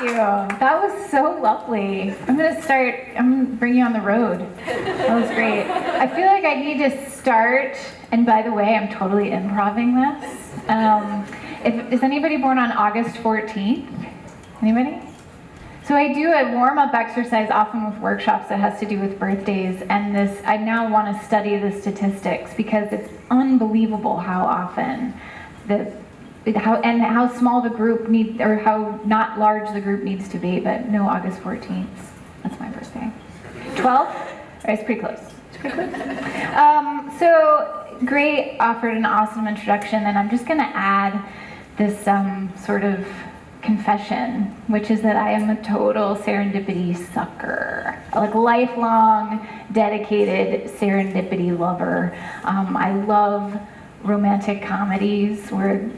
you. That was so lovely. I'm gonna bring you on the road. That was great. I feel like I need to start, and by the way, I'm totally improvising this. Is anybody born on August 14th? Anybody? So I do a warm-up exercise often with workshops that has to do with birthdays, and I now want to study the statistics because it's unbelievable how often how small the group needs, or how not large the group needs to be. But no, August 14th. That's my birthday. 12th? It's pretty close. It's pretty close. So Gray offered an awesome introduction, and I'm just going to add this sort of confession, which is that I am a total serendipity sucker, like lifelong, dedicated serendipity lover. I love romantic comedies where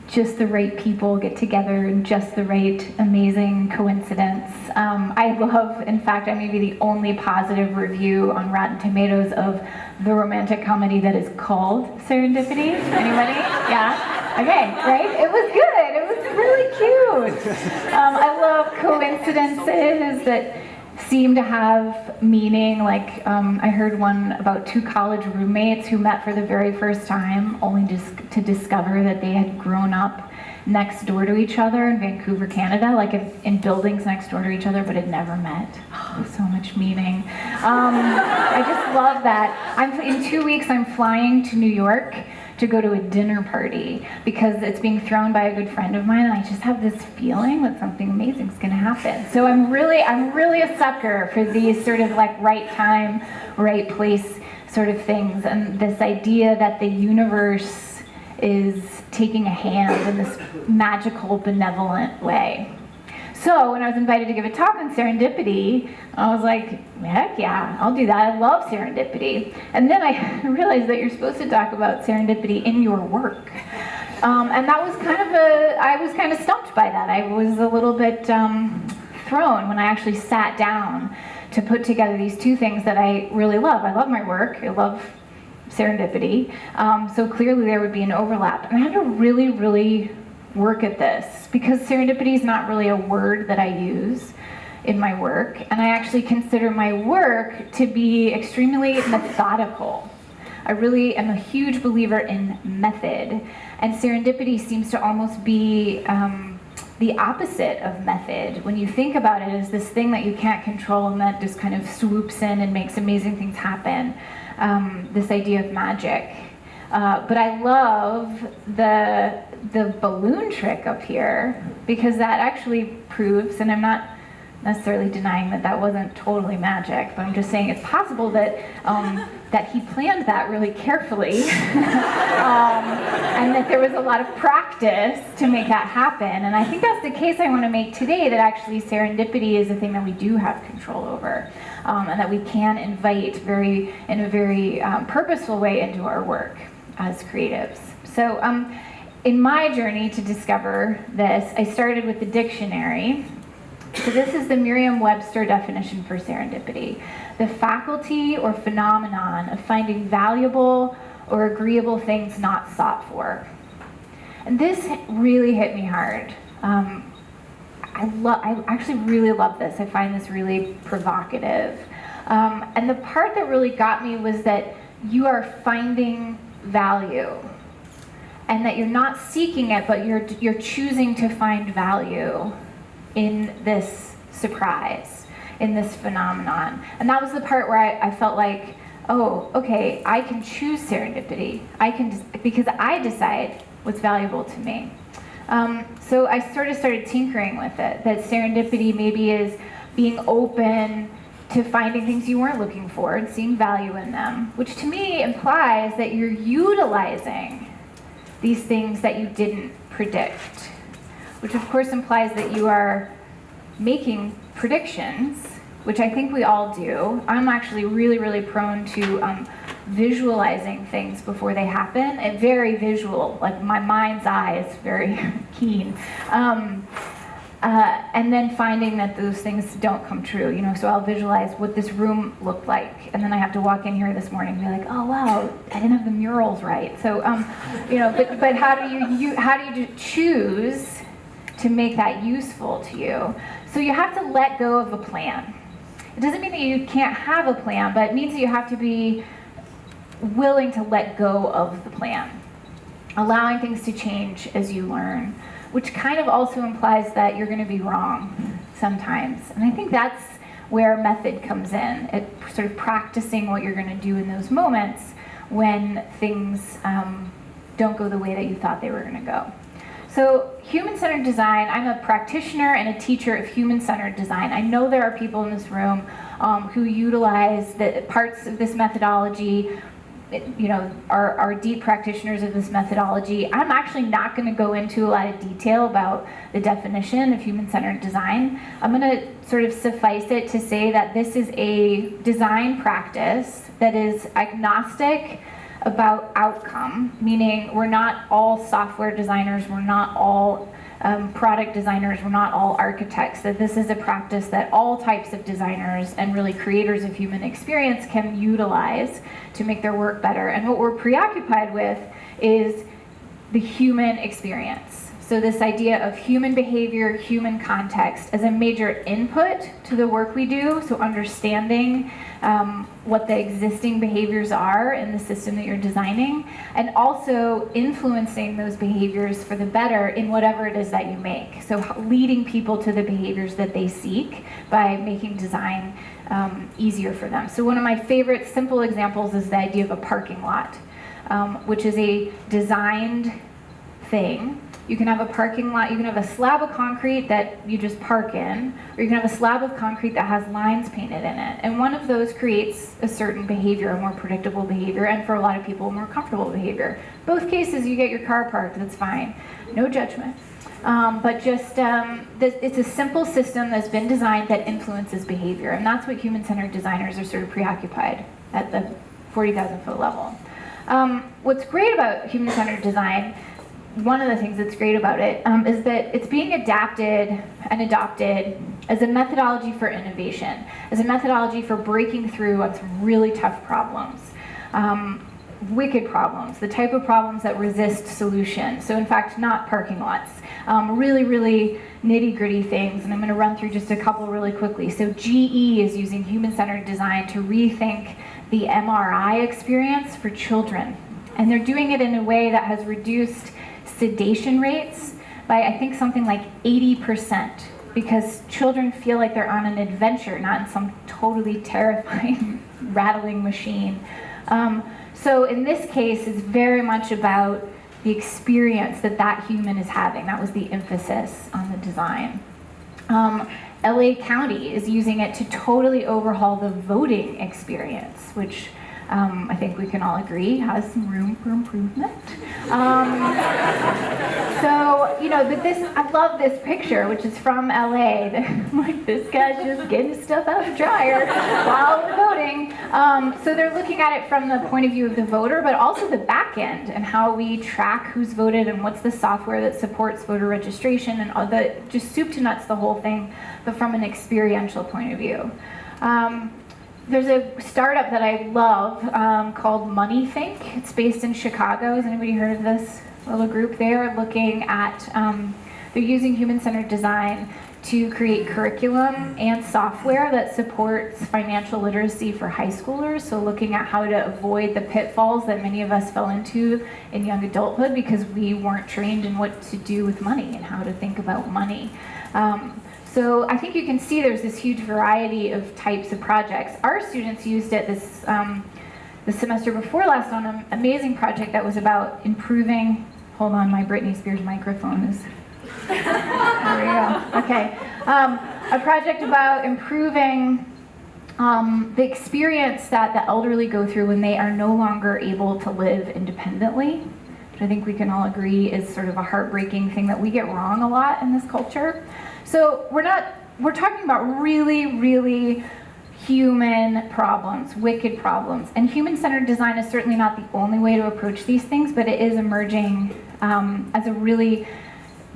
just the right people get together in just the right amazing coincidence. I love, in fact, I may be the only positive review on Rotten Tomatoes of the romantic comedy that is called Serendipity. Anybody? Yeah? Okay, right? It was good. It was really cute. I love coincidences that seem to have meaning. Like I heard one about two college roommates who met for the very first time, only just to discover that they had grown up next door to each other in Vancouver, Canada, like in buildings next door to each other, but had never met. So much meaning. I just love that. In 2 weeks, I'm flying to New York to go to a dinner party because it's being thrown by a good friend of mine, and I just have this feeling that something amazing is going to happen. So I'm really a sucker for these sort of like right time, right place sort of things, and this idea that the universe is taking a hand in this magical, benevolent way. So when I was invited to give a talk on serendipity, I was like, heck yeah, I'll do that. I love serendipity. And then I realized that you're supposed to talk about serendipity in your work. And that was I was kind of stumped by that. I was a little bit thrown when I actually sat down to put together these two things that I really love. I love my work. I love serendipity. So clearly there would be an overlap. And I had to really, really work at this because serendipity is not really a word that I use in my work, and I actually consider my work to be extremely methodical. I really am a huge believer in method, and serendipity seems to almost be the opposite of method. When you think about it as this thing that you can't control and that just kind of swoops in and makes amazing things happen, this idea of magic. But I love the balloon trick up here because that actually proves, and I'm not necessarily denying that wasn't totally magic, but I'm just saying it's possible that that he planned that really carefully and that there was a lot of practice to make that happen. And I think that's the case I want to make today, that actually serendipity is a thing that we do have control over, and that we can invite in a very purposeful way into our work as creatives. So in my journey to discover this, I started with the dictionary. So this is the Merriam-Webster definition for serendipity: the faculty or phenomenon of finding valuable or agreeable things not sought for. And this really hit me hard. I actually really love this. I find this really provocative. And the part that really got me was that you are finding value, and that you're not seeking it, but you're choosing to find value in this surprise, in this phenomenon. And that was the part where I felt like, oh, okay, I can choose serendipity. Because I decide what's valuable to me. So I sort of started tinkering with it, that serendipity maybe is being open to finding things you weren't looking for and seeing value in them, which to me implies that you're utilizing these things that you didn't predict, which of course implies that you are making predictions, which I think we all do. I'm actually really, really prone to visualizing things before they happen, and very visual, like my mind's eye is very keen. And then finding that those things don't come true, so I'll visualize what this room looked like, and then I have to walk in here this morning and be like, oh wow, I didn't have the murals right. So, but how do you choose to make that useful to you. So you have to let go of a plan. It doesn't mean that you can't have a plan, but it means that you have to be willing to let go of the plan, allowing things to change as you learn, which kind of also implies that you're going to be wrong sometimes. And I think that's where method comes in, at sort of practicing what you're going to do in those moments when things don't go the way that you thought they were going to go. So human-centered design, I'm a practitioner and a teacher of human-centered design. I know there are people in this room who utilize the parts of this methodology, are deep practitioners of this methodology. I'm actually not going to go into a lot of detail about the definition of human-centered design. I'm going to sort of suffice it to say that this is a design practice that is agnostic about outcome, meaning we're not all software designers, we're not all product designers, we're not all architects, that this is a practice that all types of designers and really creators of human experience can utilize to make their work better. And what we're preoccupied with is the human experience. So this idea of human behavior, human context as a major input to the work we do, so understanding what the existing behaviors are in the system that you're designing, and also influencing those behaviors for the better in whatever it is that you make. So leading people to the behaviors that they seek by making design easier for them. So one of my favorite simple examples is the idea of a parking lot, which is a designed thing. You can have a parking lot, you can have a slab of concrete that you just park in, or you can have a slab of concrete that has lines painted in it. And one of those creates a certain behavior, a more predictable behavior, and for a lot of people, a more comfortable behavior. Both cases, you get your car parked, that's fine. No judgment. But just, it's a simple system that's been designed that influences behavior. And that's what human-centered designers are sort of preoccupied at the 40,000 foot level. What's great about human-centered design, one of the things that's great about it is that it's being adapted and adopted as a methodology for innovation, as a methodology for breaking through on some really tough problems, wicked problems, the type of problems that resist solution. So in fact, not parking lots, really, really nitty-gritty things, and I'm going to run through just a couple really quickly. So GE is using human-centered design to rethink the MRI experience for children, and they're doing it in a way that has reduced sedation rates by I think something like 80%, because children feel like they're on an adventure, not in some totally terrifying, rattling machine. So in this case, it's very much about the experience that that human is having. That was the emphasis on the design. LA County is using it to totally overhaul the voting experience, which I think we can all agree has some room for improvement. So, but I love this picture, which is from LA. Like, this guy's just getting his stuff out of the dryer while we're voting. So they're looking at it from the point of view of the voter, but also the back end and how we track who's voted and what's the software that supports voter registration and all just soup to nuts, the whole thing, but from an experiential point of view. There's a startup that I love called MoneyThink. It's based in Chicago. Has anybody heard of this little group? They're looking at, they're using human-centered design to create curriculum and software that supports financial literacy for high schoolers. So looking at how to avoid the pitfalls that many of us fell into in young adulthood because we weren't trained in what to do with money and how to think about money. So I think you can see there's this huge variety of types of projects. Our students used it the semester before last on an amazing project that was about improving, hold on, my Britney Spears microphone is, there we go, okay. A project about improving the experience that the elderly go through when they are no longer able to live independently, which I think we can all agree is sort of a heartbreaking thing that we get wrong a lot in this culture. So we're talking about really, really human problems, wicked problems. And human-centered design is certainly not the only way to approach these things, but it is emerging as a really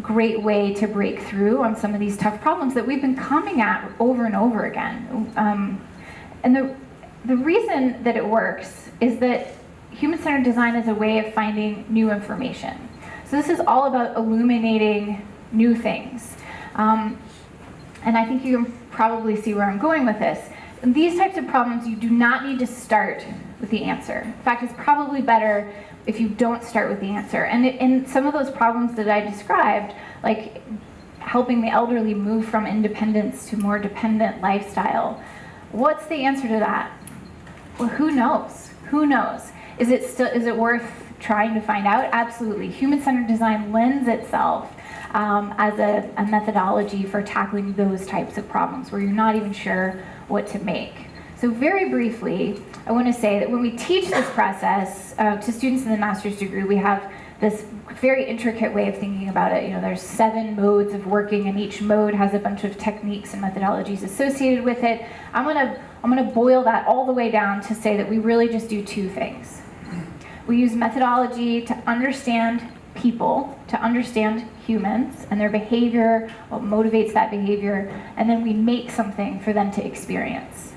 great way to break through on some of these tough problems that we've been coming at over and over again. And the reason that it works is that human-centered design is a way of finding new information. So this is all about illuminating new things. And I think you can probably see where I'm going with this. In these types of problems, you do not need to start with the answer. In fact, it's probably better if you don't start with the answer. And in some of those problems that I described, like helping the elderly move from independence to more dependent lifestyle, what's the answer to that? Well, who knows? Who knows? Is it worth trying to find out? Absolutely. Human-centered design lends itself as a methodology for tackling those types of problems where you're not even sure what to make. So very briefly, I want to say that when we teach this process to students in the master's degree, we have this very intricate way of thinking about it. You know, there's 7 modes of working, and each mode has a bunch of techniques and methodologies associated with it. I'm gonna boil that all the way down to say that we really just do 2 things. We use methodology to understand people, to understand humans and their behavior, what motivates that behavior, and then we make something for them to experience,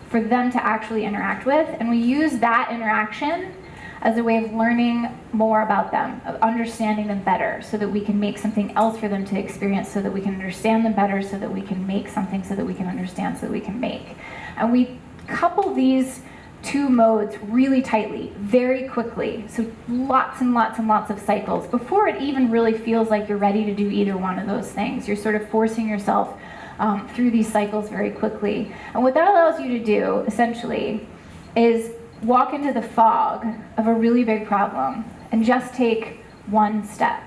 for them to actually interact with, and we use that interaction as a way of learning more about them, of understanding them better, so that we can make something else for them to experience, so that we can understand them better, so that we can make something, so that we can understand, so that we can make. And we couple these 2 modes really tightly, very quickly. So lots and lots and lots of cycles before it even really feels like you're ready to do either one of those things. You're sort of forcing yourself through these cycles very quickly. And what that allows you to do, essentially, is walk into the fog of a really big problem and just take 1 step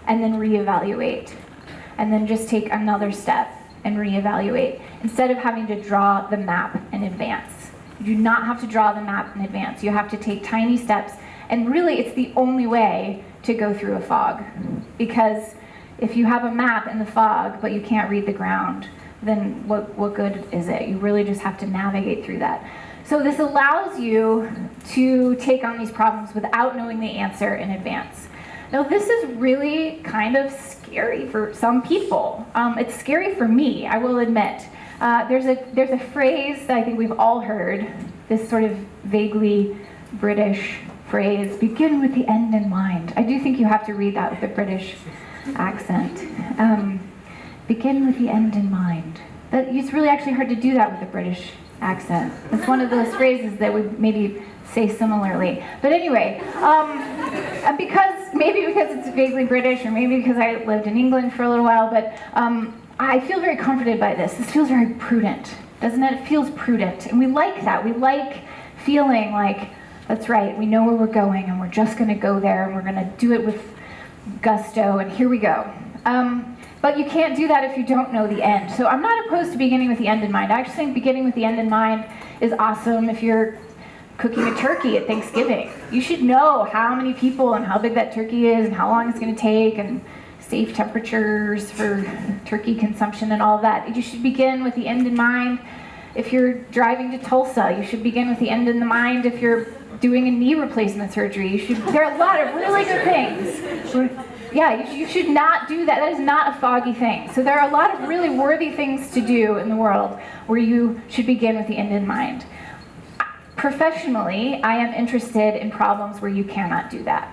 and then reevaluate, and then just take another step and reevaluate, instead of having to draw the map in advance. You do not have to draw the map in advance. You have to take tiny steps, and really it's the only way to go through a fog. Because if you have a map in the fog but you can't read the ground, then what good is it? You really just have to navigate through that. So this allows you to take on these problems without knowing the answer in advance. Now this is really kind of scary for some people. It's scary for me, I will admit. There's a phrase that I think we've all heard, this sort of vaguely British phrase, begin with the end in mind. I do think you have to read that with a British accent. Begin with the end in mind. It's really actually hard to do that with a British accent. It's one of those phrases that we maybe say similarly. But anyway, maybe because it's vaguely British, or maybe because I lived in England for a little while, but I feel very comforted by this. This feels very prudent, doesn't it? It feels prudent, and we like that. We like feeling like, that's right, we know where we're going, and we're just going to go there, and we're going to do it with gusto, and here we go. But you can't do that if you don't know the end. So I'm not opposed to beginning with the end in mind. I actually think beginning with the end in mind is awesome if you're cooking a turkey at Thanksgiving. You should know how many people and how big that turkey is and how long it's going to take and safe temperatures for turkey consumption and all of that. You should begin with the end in mind. If you're driving to Tulsa, you should begin with the end in mind. If you're doing a knee replacement surgery, there are a lot of really good things. Yeah, you should not do that. That is not a foggy thing. So there are a lot of really worthy things to do in the world where you should begin with the end in mind. Professionally, I am interested in problems where you cannot do that,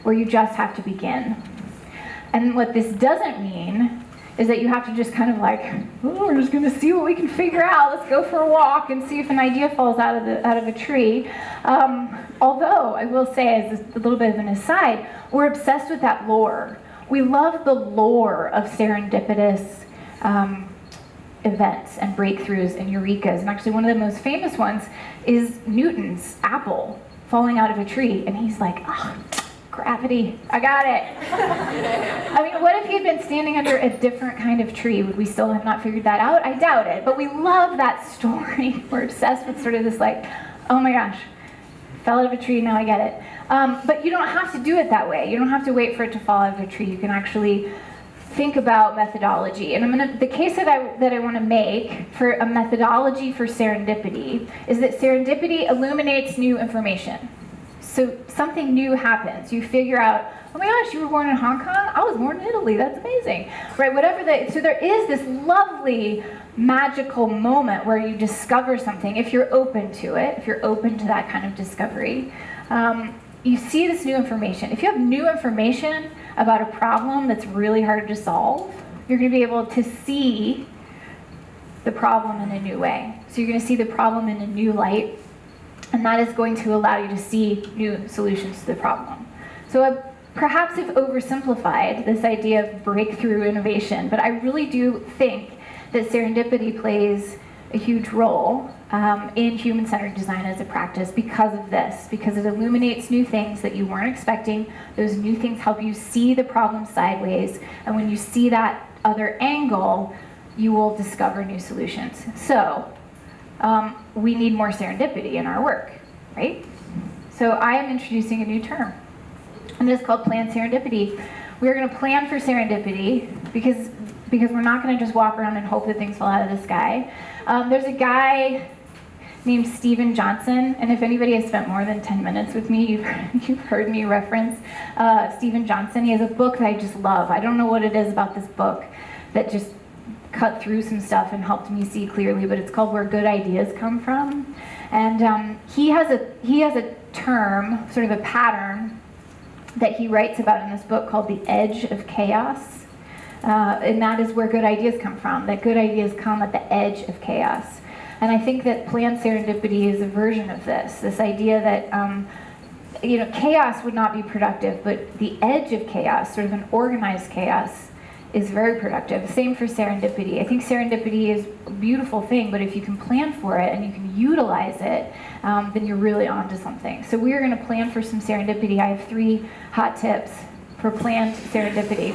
where you just have to begin. And what this doesn't mean is that you have to just kind of like, oh, we're just going to see what we can figure out. Let's go for a walk and see if an idea falls out of a tree. Although, I will say, as a little bit of an aside, we're obsessed with that lore. We love the lore of serendipitous events and breakthroughs and eurekas. And actually, one of the most famous ones is Newton's apple falling out of a tree. And he's like, oh, gravity, I got it. I mean, what if he had been standing under a different kind of tree? Would we still have not figured that out? I doubt it. But we love that story. We're obsessed with sort of this like, oh my gosh, fell out of a tree, now I get it. But you don't have to do it that way. You don't have to wait for it to fall out of a tree. You can actually think about methodology. And the case that I want to make for a methodology for serendipity is that serendipity illuminates new information. So something new happens. You figure out, oh my gosh, you were born in Hong Kong? I was born in Italy. That's amazing. Right? So there is this lovely magical moment where you discover something if you're open to it, if you're open to that kind of discovery. you see this new information. If you have new information about a problem that's really hard to solve, you're going to be able to see the problem in a new way. So you're going to see the problem in a new light, and that is going to allow you to see new solutions to the problem. So perhaps I've oversimplified this idea of breakthrough innovation, but I really do think that serendipity plays a huge role in human-centered design as a practice because of this, because it illuminates new things that you weren't expecting. Those new things help you see the problem sideways, and when you see that other angle, you will discover new solutions. So we need more serendipity in our work, right? So I am introducing a new term, and it is called planned serendipity. We're going to plan for serendipity because we're not going to just walk around and hope that things fall out of the sky. There's a guy named Steven Johnson, and if anybody has spent more than 10 minutes with me, you've heard me reference Steven Johnson. He has a book that I just love. I don't know what it is about this book that just cut through some stuff and helped me see clearly, but it's called Where Good Ideas Come From. And he has a term, sort of a pattern, that he writes about in this book called the edge of chaos. And that is where good ideas come from, that good ideas come at the edge of chaos. And I think that planned serendipity is a version of this idea that chaos would not be productive, but the edge of chaos, sort of an organized chaos, is very productive. Same for serendipity. I think serendipity is a beautiful thing, but if you can plan for it and you can utilize it, then you're really onto something. So we are going to plan for some serendipity. I have 3 hot tips for planned serendipity.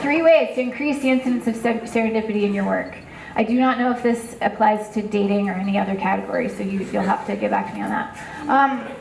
3 ways to increase the incidence of serendipity in your work. I do not know if this applies to dating or any other category, so you'll have to get back to me on that.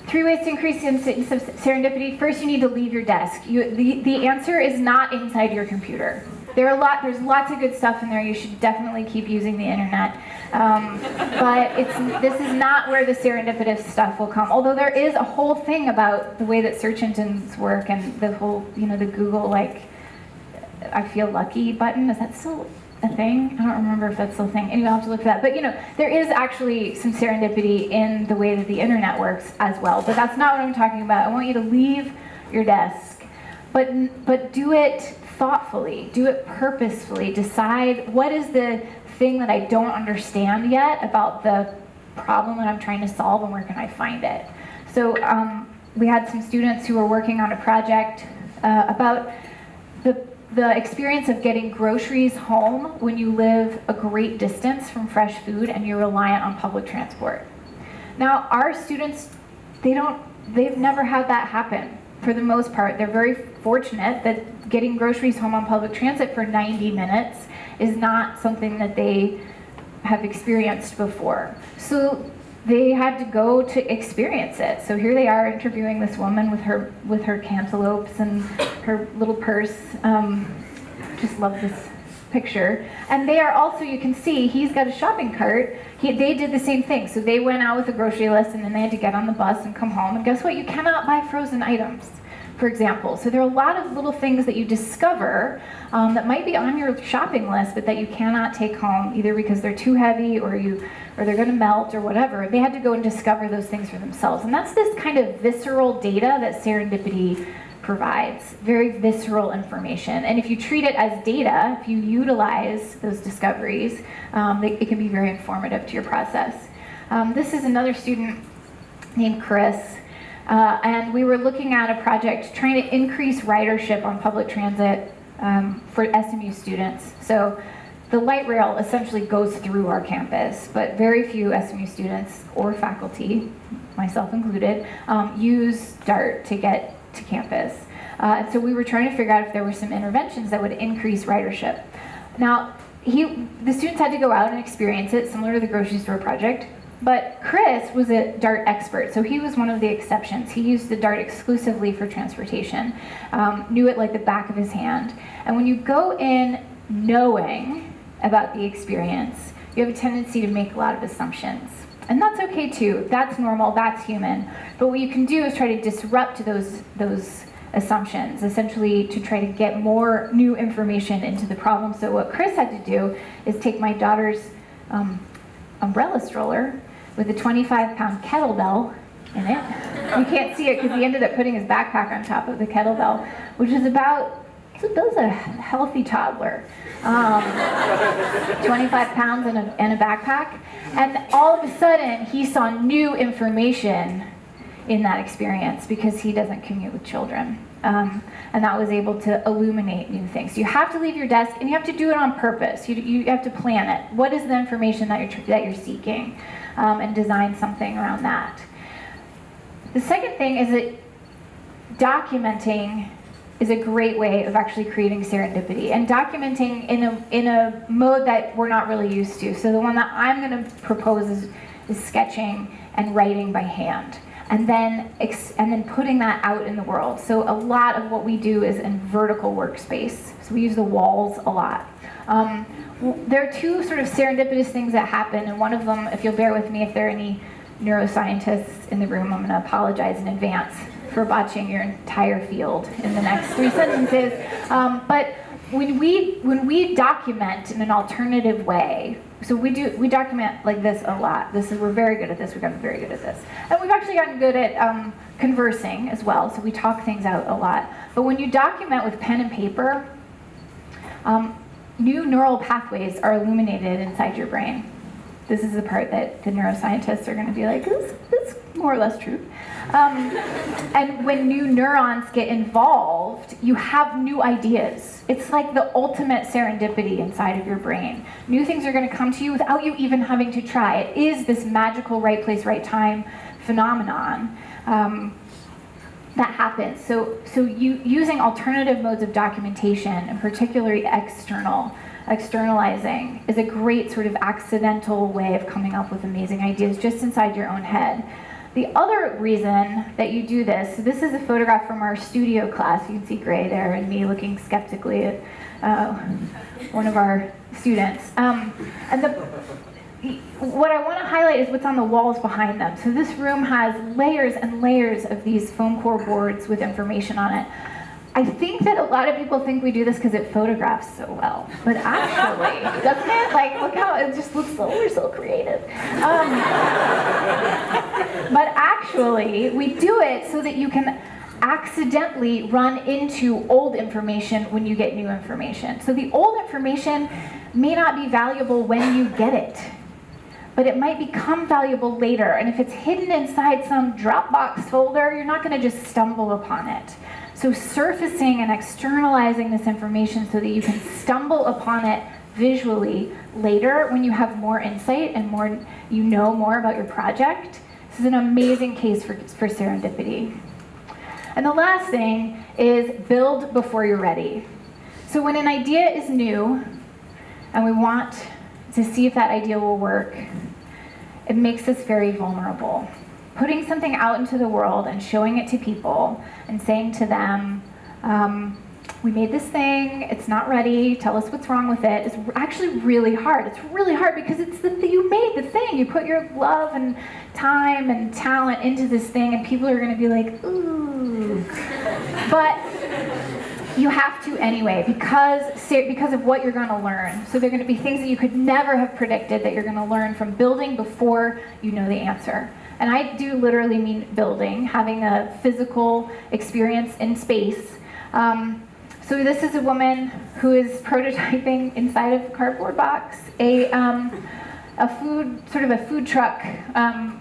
3 ways to increase the incidence of serendipity. First, you need to leave your desk. The answer is not inside your computer. There's lots of good stuff in there. You should definitely keep using the internet. But this is not where the serendipitous stuff will come. Although there is a whole thing about the way that search engines work and the whole, the Google, I feel lucky button. Is that still a thing? I don't remember if that's still a thing. Anyway, I'll have to look for that. But there is actually some serendipity in the way that the internet works as well. But that's not what I'm talking about. I want you to leave your desk, but do it thoughtfully, do it purposefully. Decide what is the thing that I don't understand yet about the problem that I'm trying to solve, and where can I find it. So we had some students who were working on a project about the experience of getting groceries home when you live a great distance from fresh food and you're reliant on public transport. Now, our students, they've never had that happen. For the most part, they're very fortunate that getting groceries home on public transit for 90 minutes is not something that they have experienced before. So they had to go to experience it. So here they are interviewing this woman with her cantaloupes and her little purse. Just love this picture. And they are also, you can see, he's got a shopping cart. They did the same thing. So they went out with a grocery list, and then they had to get on the bus and come home. And guess what? You cannot buy frozen items, for example. So there are a lot of little things that you discover that might be on your shopping list, but that you cannot take home, either because they're too heavy or they're going to melt or whatever. They had to go and discover those things for themselves. And that's this kind of visceral data that serendipity provides, very visceral information. And if you treat it as data, if you utilize those discoveries, it can be very informative to your process. This is another student named Chris. And we were looking at a project trying to increase ridership on public transit for SMU students. So the light rail essentially goes through our campus, but very few SMU students or faculty, myself included, use DART to get to campus. And so we were trying to figure out if there were some interventions that would increase ridership. Now, the students had to go out and experience it, similar to the grocery store project. But Chris was a DART expert, so he was one of the exceptions. He used the DART exclusively for transportation, knew it like the back of his hand. And when you go in knowing about the experience, you have a tendency to make a lot of assumptions. And that's okay too, that's normal, that's human. But what you can do is try to disrupt those assumptions, essentially to try to get more new information into the problem. So what Chris had to do is take my daughter's umbrella stroller with a 25-pound kettlebell in it, You can't see it because he ended up putting his backpack on top of the kettlebell, which is about, that's a healthy toddler. 25 pounds in a backpack. And all of a sudden, he saw new information in that experience because he doesn't commute with children. And that was able to illuminate new things. You have to leave your desk, and you have to do it on purpose. You have to plan it. What is the information that you're seeking, and design something around that. The second thing is that documenting is a great way of actually creating serendipity, and documenting in a mode that we're not really used to. So the one that I'm going to propose is sketching and writing by hand. And then putting that out in the world. So a lot of what we do is in vertical workspace. So we use the walls a lot. There are two sort of serendipitous things that happen, and one of them, if you'll bear with me, if there are any neuroscientists in the room, I'm going to apologize in advance for botching your entire field in the next 3 sentences. But when we document in an alternative way, so we document like this a lot. We're very good at this. We've gotten very good at this, and we've actually gotten good at conversing as well. So we talk things out a lot. But when you document with pen and paper, new neural pathways are illuminated inside your brain. This is the part that the neuroscientists are going to be like, this is more or less true. And when new neurons get involved, you have new ideas. It's like the ultimate serendipity inside of your brain. New things are going to come to you without you even having to try. It is this magical right place, right time phenomenon that happens. So using alternative modes of documentation, and particularly externalizing, is a great sort of accidental way of coming up with amazing ideas just inside your own head. The other reason that you do this, so this is a photograph from our studio class. You can see Gray there and me looking skeptically at one of our students. What I want to highlight is what's on the walls behind them. So this room has layers and layers of these foam core boards with information on it. I think that a lot of people think we do this because it photographs so well, but actually, doesn't it? Like, look how it just looks we're so creative. But actually, we do it so that you can accidentally run into old information when you get new information. So the old information may not be valuable when you get it, but it might become valuable later. And if it's hidden inside some Dropbox folder, you're not going to just stumble upon it. So surfacing and externalizing this information so that you can stumble upon it visually later when you have more insight and you know more about your project. This is an amazing case for serendipity. And the last thing is build before you're ready. So when an idea is new and we want to see if that idea will work, it makes us very vulnerable. Putting something out into the world and showing it to people and saying to them, we made this thing, it's not ready, tell us what's wrong with it, is actually really hard. It's really hard because it's you made the thing. You put your love and time and talent into this thing, and people are going to be like, ooh. But you have to anyway, because of what you're going to learn. So there are going to be things that you could never have predicted that you're going to learn from building before you know the answer. And I do literally mean building, having a physical experience in space. So this is a woman who is prototyping inside of a cardboard box a food truck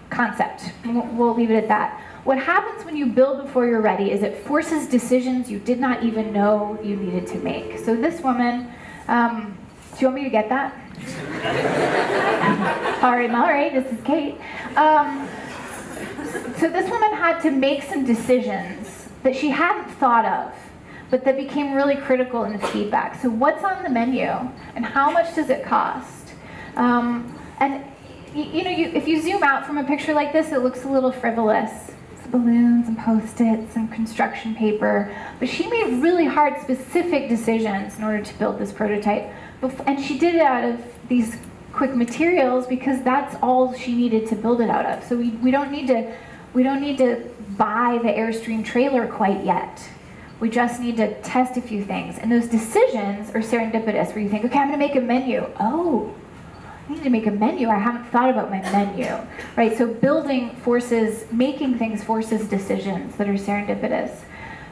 concept. We'll leave it at that. What happens when you build before you're ready is it forces decisions you did not even know you needed to make. So this woman, do you want me to get that? All right, this is Kate. So this woman had to make some decisions that she hadn't thought of, but that became really critical in the feedback. So what's on the menu, and how much does it cost? And if you zoom out from a picture like this, it looks a little frivolous. It's balloons and Post-its and construction paper. But she made really hard, specific decisions in order to build this prototype. And she did it out of these quick materials because that's all she needed to build it out of. So we don't need to buy the Airstream trailer quite yet. We just need to test a few things. And those decisions are serendipitous, where you think, okay, I'm going to make a menu. Oh, I need to make a menu. I haven't thought about my menu, right? So building forces, making things forces decisions that are serendipitous.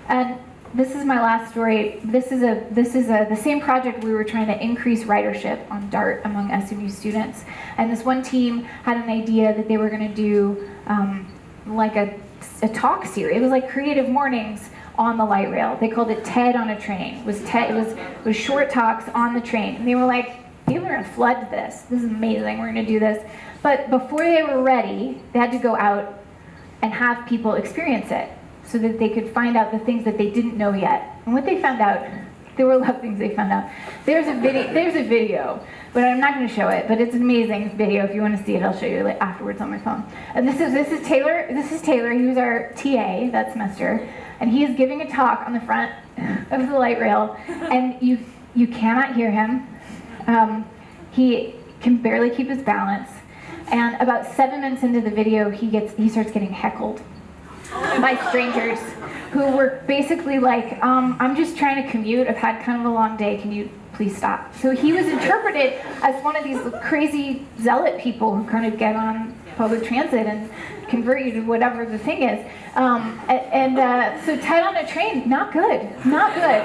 And this is my last story. This is the same project. We were trying to increase ridership on DART among SMU students. And this one team had an idea that they were going to do like a talk series. It was like Creative Mornings on the light rail. They called it TED on a train. It was short talks on the train. And they were like, people are going to flood this. This is amazing. We're going to do this. But before they were ready, they had to go out and have people experience it so that they could find out the things that they didn't know yet. And what they found out, there were a lot of things they found out. There's a video, but I'm not going to show it. But it's an amazing video. If you want to see it, I'll show you afterwards on my phone. And this is Taylor. This is Taylor. He was our TA that semester, and he is giving a talk on the front of the light rail, and you cannot hear him. He can barely keep his balance, and about 7 minutes into the video, he starts getting heckled by strangers who were basically like, I'm just trying to commute. I've had kind of a long day. Can you please stop? So he was interpreted as one of these crazy zealot people who kind of get on public transit and convert you to whatever the thing is. So TED on a train, not good, not good.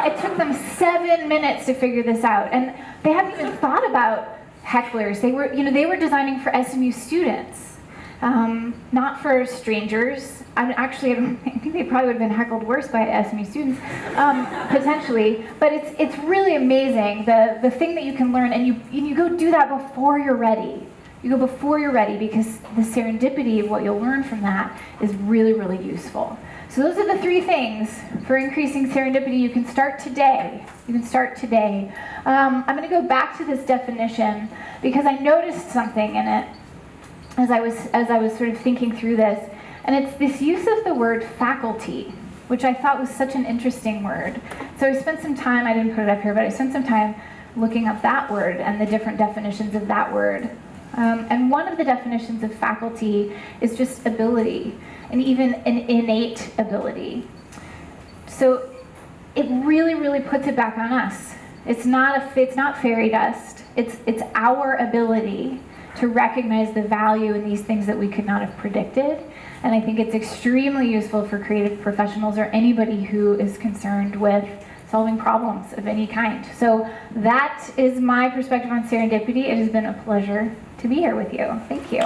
It took them 7 minutes to figure this out, and they hadn't even thought about hecklers. They were designing for SMU students, not for strangers. I think they probably would have been heckled worse by SMU students, potentially. But it's really amazing the thing that you can learn, and you go do that before you're ready. You go before you're ready, because the serendipity of what you'll learn from that is really, really useful. So those are the 3 things for increasing serendipity. You can start today. You can start today. I'm going to go back to this definition because I noticed something in it as I was sort of thinking through this, and it's this use of the word faculty, which I thought was such an interesting word. So I spent some time. I didn't put it up here, but I spent some time looking up that word and the different definitions of that word. And one of the definitions of faculty is just ability, and even an innate ability. So it really, really puts it back on us. It's not fairy dust. It's our ability to recognize the value in these things that we could not have predicted. And I think it's extremely useful for creative professionals or anybody who is concerned with solving problems of any kind. So that is my perspective on serendipity. It has been a pleasure to be here with you. Thank you.